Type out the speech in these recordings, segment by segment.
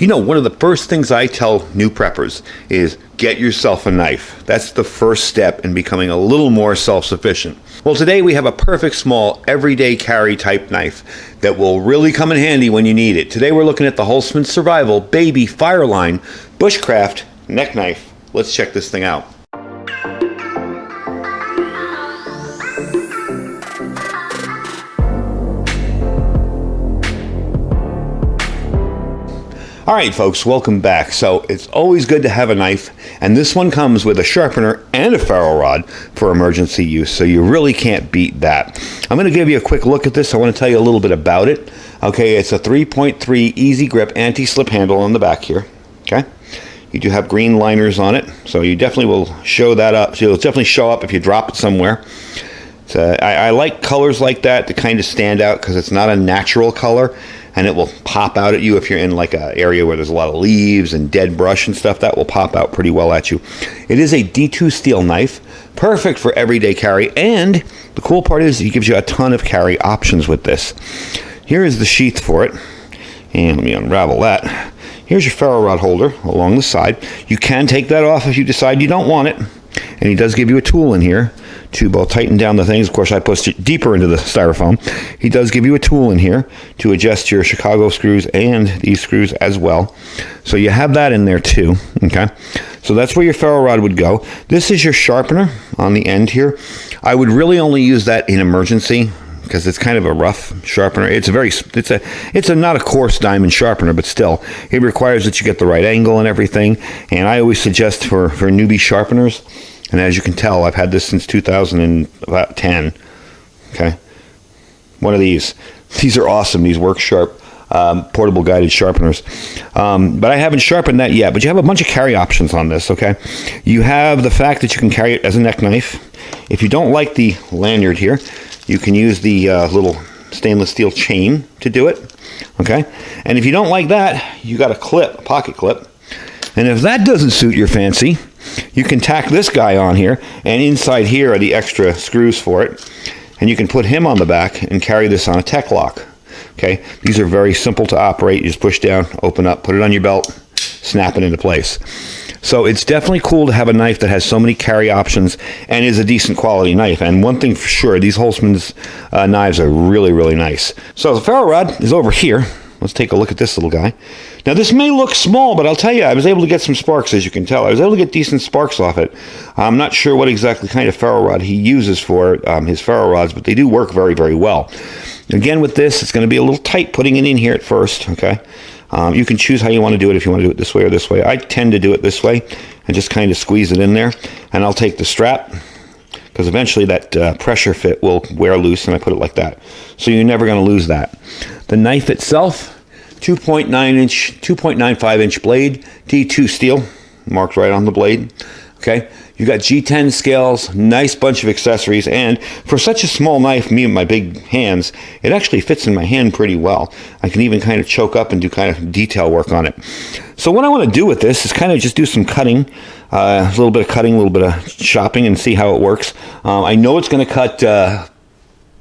You know, one of the first things I tell new preppers is get yourself a knife. That's the first step in becoming a little more self-sufficient. Well, today we have a perfect small everyday carry type knife that will really come in handy when you need it. Today we're looking at the HOLTZMAN'S Survival Baby Fireline Bushcraft neck knife. Let's check this thing out. Alright folks, welcome back. So it's always good to have a knife, and this one comes with a sharpener and a ferro rod for emergency use, so you really can't beat that. I'm going to give you a quick look at this. I want to tell you a little bit about it. Okay, it's a 3.3 easy grip anti-slip handle on the back here. Okay, you do have green liners on it, so you definitely will show that up. So it'll definitely show up if you drop it somewhere. I like colors like that to kind of stand out because it's not a natural color, and it will pop out at you if you're in like an area where there's a lot of leaves and dead brush and stuff. That will pop out pretty well at you. It is a D2 steel knife, perfect for everyday carry, and the cool part is it gives you a ton of carry options with this. Here is the sheath for it, and let me unravel that. Here's your ferro rod holder along the side. You can take that off if you decide you don't want it, and he does give you a tool in here to both tighten down the things. Of course, I pushed it deeper into the styrofoam. He does give you a tool in here to adjust your Chicago screws and these screws as well. So you have that in there too, okay? So that's where your ferro rod would go. This is your sharpener on the end here. I would really only use that in emergency because it's kind of a rough sharpener. It's a not a coarse diamond sharpener, but still, it requires that you get the right angle and everything. And I always suggest for newbie sharpeners, and as you can tell, I've had this since 2010. Okay, one of these. These are awesome. These Work Sharp portable guided sharpeners. But I haven't sharpened that yet. But you have a bunch of carry options on this. Okay, you have the fact that you can carry it as a neck knife. If you don't like the lanyard here, you can use the little stainless steel chain to do it. Okay, and if you don't like that, you got a clip, a pocket clip. And if that doesn't suit your fancy, you can tack this guy on here, and inside here are the extra screws for it, and you can put him on the back and carry this on a tech lock. Okay, these are very simple to operate. You just push down, open up, put it on your belt, snap it into place. So it's definitely cool to have a knife that has so many carry options and is a decent quality knife. And one thing for sure, these HOLTZMAN'S knives are really, really nice. So the ferro rod is over here. Let's take a look at this little guy. Now this may look small, but I'll tell you, I was able to get some sparks, as you can tell. I was able to get decent sparks off it. I'm not sure what exactly kind of ferro rod he uses for his ferro rods, but they do work very, very well. Again, with this, it's going to be a little tight putting it in here at first, okay? You can choose how you want to do it, if you want to do it this way or this way. I tend to do it this way and just kind of squeeze it in there. And I'll take the strap, because eventually that pressure fit will wear loose, and I put it like that. So you're never going to lose that. The knife itself, 2.95 inch blade, D2 steel, marked right on the blade. Okay, you got G10 scales, nice bunch of accessories, and for such a small knife, me and my big hands, it actually fits in my hand pretty well. I can even kind of choke up and do kind of detail work on it. So what I want to do with this is kind of just do some cutting, a little bit of cutting, a little bit of chopping, and see how it works. I know it's going to cut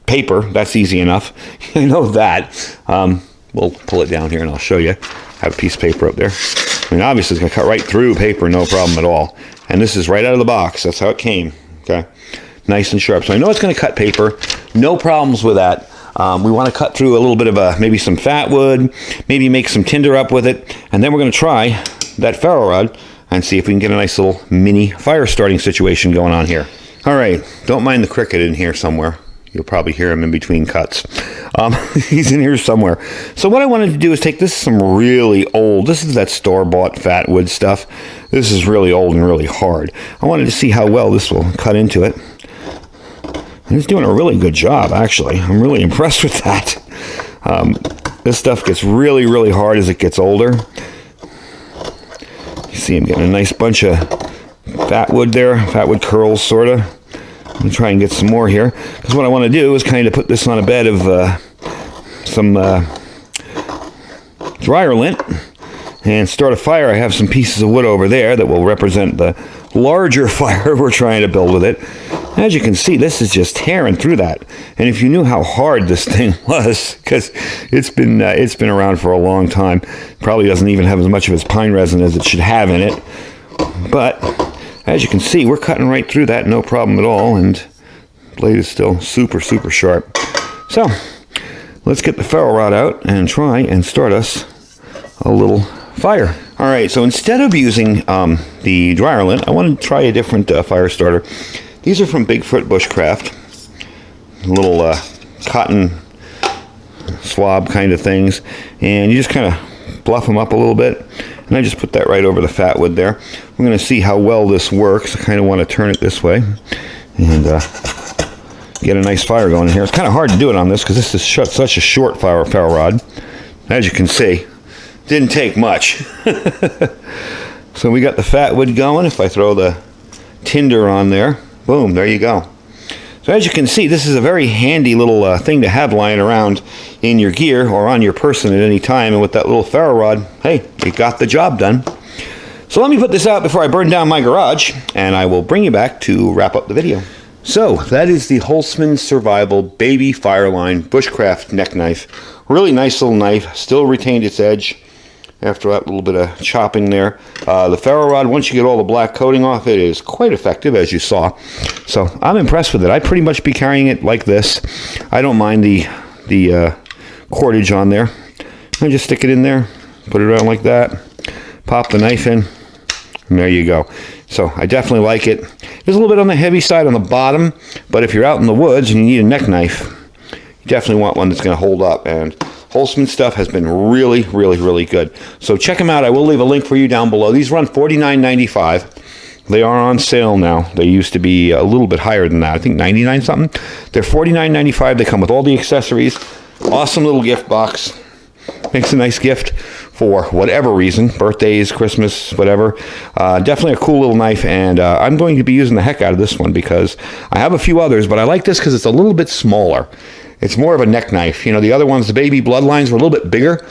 paper. That's easy enough. I know that. We'll pull it down here and I'll show you. I have a piece of paper up there. I mean, obviously it's going to cut right through paper, no problem at all. And this is right out of the box. That's how it came. Okay, nice and sharp. So I know it's going to cut paper. No problems with that. We want to cut through a little bit of maybe some fat wood, maybe make some tinder up with it, and then we're going to try that ferro rod and see if we can get a nice little mini fire starting situation going on here. All right, don't mind the cricket in here somewhere. You'll probably hear him in between cuts. He's in here somewhere. So what I wanted to do is take this some really old, this is that store-bought fat wood stuff. This is really old and really hard. I wanted to see how well this will cut into it. And it's doing a really good job, actually. I'm really impressed with that. This stuff gets really, really hard as it gets older. You see I'm getting a nice bunch of fat wood there, fat wood curls, sort of. I'm going to try and get some more here, because what I want to do is kind of put this on a bed of some dryer lint, and start a fire. I have some pieces of wood over there that will represent the larger fire we're trying to build with it. As you can see, this is just tearing through that. And if you knew how hard this thing was, because it's been around for a long time, probably doesn't even have as much of its pine resin as it should have in it. But as you can see, we're cutting right through that, no problem at all, and the blade is still super, super sharp. So let's get the ferro rod out and try and start us a little fire. All right, so instead of using the dryer lint, I want to try a different fire starter. These are from Bigfoot Bushcraft, little cotton swab kind of things, and you just kind of bluff them up a little bit, and I just put that right over the fat wood there. We're going to see how well this works. I kind of want to turn it this way and get a nice fire going in here. It's kind of hard to do it on this because this is such a short ferro rod. As you can see, didn't take much. So we got the fat wood going. If I throw the tinder on there, boom, there you go. So as you can see, this is a very handy little thing to have lying around in your gear or on your person at any time. And with that little ferro rod, hey, it got the job done. So let me put this out before I burn down my garage, and I will bring you back to wrap up the video. So that is the HOLTZMAN'S Survival Baby Fireline Bushcraft neck knife. Really nice little knife, still retained its edge after that little bit of chopping there. The ferro rod, once you get all the black coating off, it is quite effective, as you saw. So I'm impressed with it. I'd pretty much be carrying it like this. I don't mind the cordage on there. I just stick it in there, put it around like that, pop the knife in, and there you go. So I definitely like it. It's a little bit on the heavy side on the bottom, but if you're out in the woods and you need a neck knife, you definitely want one that's going to hold up. And HOLTZMAN stuff has been really, really, really good. So check them out. I will leave a link for you down below. These run $49.95. They are on sale now. They used to be a little bit higher than that. I think $99 something. They're $49.95. They come with all the accessories. Awesome little gift box. Makes a nice gift for whatever reason, birthdays, Christmas, whatever. Definitely a cool little knife, and I'm going to be using the heck out of this one because I have a few others, but I like this because it's a little bit smaller. It's more of a neck knife. You know, the other ones, the baby bloodlines, were a little bit bigger.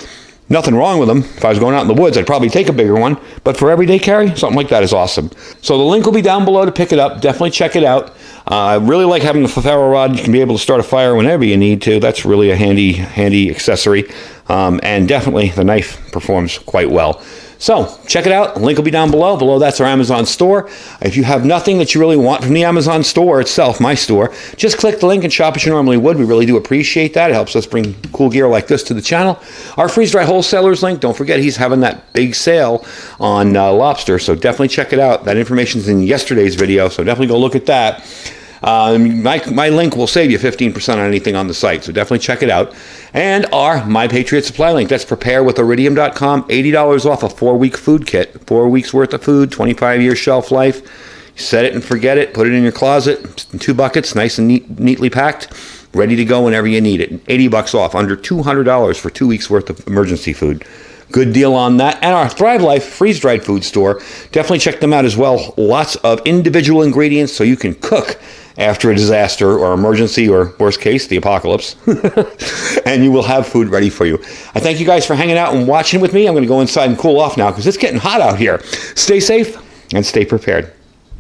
Nothing wrong with them. If I was going out in the woods, I'd probably take a bigger one. But for everyday carry, something like that is awesome. So the link will be down below to pick it up. Definitely check it out. I really like having the ferro rod. You can be able to start a fire whenever you need to. That's really a handy accessory. And definitely the knife performs quite well. So check it out. The link will be down below. Below that's our Amazon store. If you have nothing that you really want from the Amazon store itself, my store, just click the link and shop as you normally would. We really do appreciate that. It helps us bring cool gear like this to the channel. Our freeze-dry wholesalers link, don't forget he's having that big sale on lobster, so definitely check it out. That information is in yesterday's video, so definitely go look at that. My link will save you 15% on anything on the site, so definitely check it out. And our My Patriot Supply link, that's preparewithiridium.com, $80 off a 4-week food kit, 4 weeks worth of food, 25-year shelf life. You set it and forget it, put it in your closet, in 2 buckets, nice and neatly packed, ready to go whenever you need it. $80 off, under $200 for 2 weeks worth of emergency food. Good deal on that. And our Thrive Life freeze-dried food store, definitely check them out as well. Lots of individual ingredients so you can cook after a disaster or emergency or, worst case, the apocalypse. And you will have food ready for you. I thank you guys for hanging out and watching with me. I'm going to go inside and cool off now because it's getting hot out here. Stay safe and stay prepared.